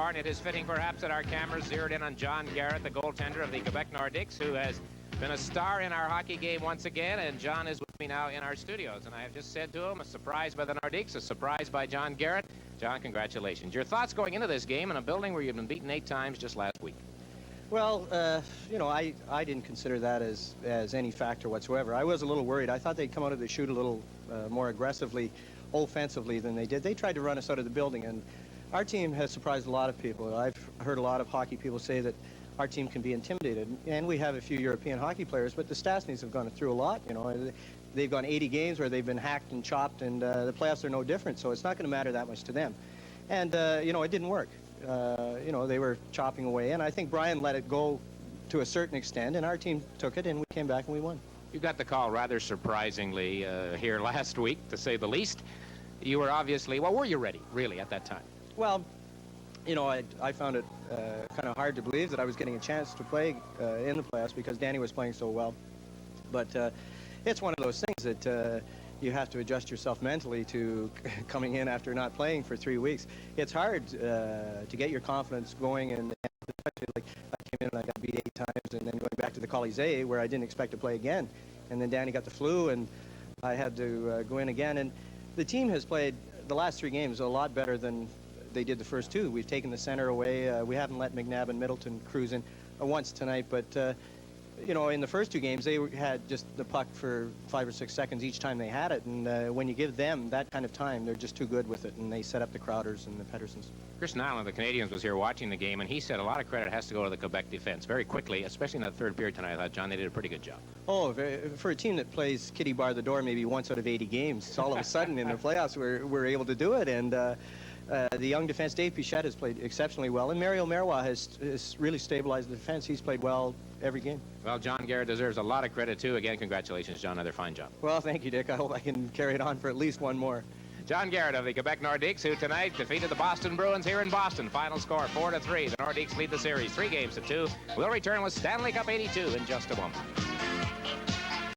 far, and it is fitting perhaps that our cameras zeroed in on John Garrett, the goaltender of the Quebec Nordiques, who has been a star in our hockey game once again, and John is with me now in our studios. And I have just said to him, a surprise by the Nordiques, a surprise by John Garrett. John, congratulations. Your thoughts going into this game in a building where you've been beaten 8 times just last week? Well, you know, I didn't consider that as any factor whatsoever. I was a little worried. I thought they'd come out of the chute a little more aggressively, offensively than they did. They tried to run us out of the building, and our team has surprised a lot of people. I've heard a lot of hockey people say that our team can be intimidated, and we have a few European hockey players, but the Stastnys have gone through a lot. You know, they've gone 80 games where they've been hacked and chopped, and the playoffs are no different, so it's not going to matter that much to them. And, you know, it didn't work. You know, they were chopping away, and I think Brian let it go to a certain extent, and our team took it, and we came back and we won. You got the call rather surprisingly here last week, to say the least. You were obviously, well, were you ready, really, at that time? Well, you know, I found it kind of hard to believe that I was getting a chance to play in the playoffs because Danny was playing so well. But it's one of those things that you have to adjust yourself mentally to coming in after not playing for 3 weeks. It's hard to get your confidence going, and especially like I came in and I got beat 8 times, and then going back to the Colisée where I didn't expect to play again, and then Danny got the flu, and I had to go in again. And the team has played the last 3 games a lot better than they did the first 2. We've taken the center away. We haven't let McNabb and Middleton cruise in once tonight, but you know, in the first 2 games, they had just the puck for 5 or 6 seconds each time they had it, and when you give them that kind of time, they're just too good with it, and they set up the Crowders and the Pedersens. Chris Nyland of the Canadians was here watching the game, and he said a lot of credit has to go to the Quebec defense very quickly, especially in the third period tonight. I thought, John, they did a pretty good job. Oh, for a team that plays kitty bar the door maybe once out of 80 games, all of a sudden in the playoffs we're able to do it, and the young defense, Dave Pichette, has played exceptionally well, and Mario Marois has really stabilized the defense. He's played well every game. Well, John Garrett deserves a lot of credit, too. Again, congratulations, John. Another fine job. Well, thank you, Dick. I hope I can carry it on for at least one more. John Garrett of the Quebec Nordiques, who tonight defeated the Boston Bruins here in Boston. Final score, 4-3. The Nordiques lead the series 3 games to 2. We'll return with Stanley Cup 82 in just a moment.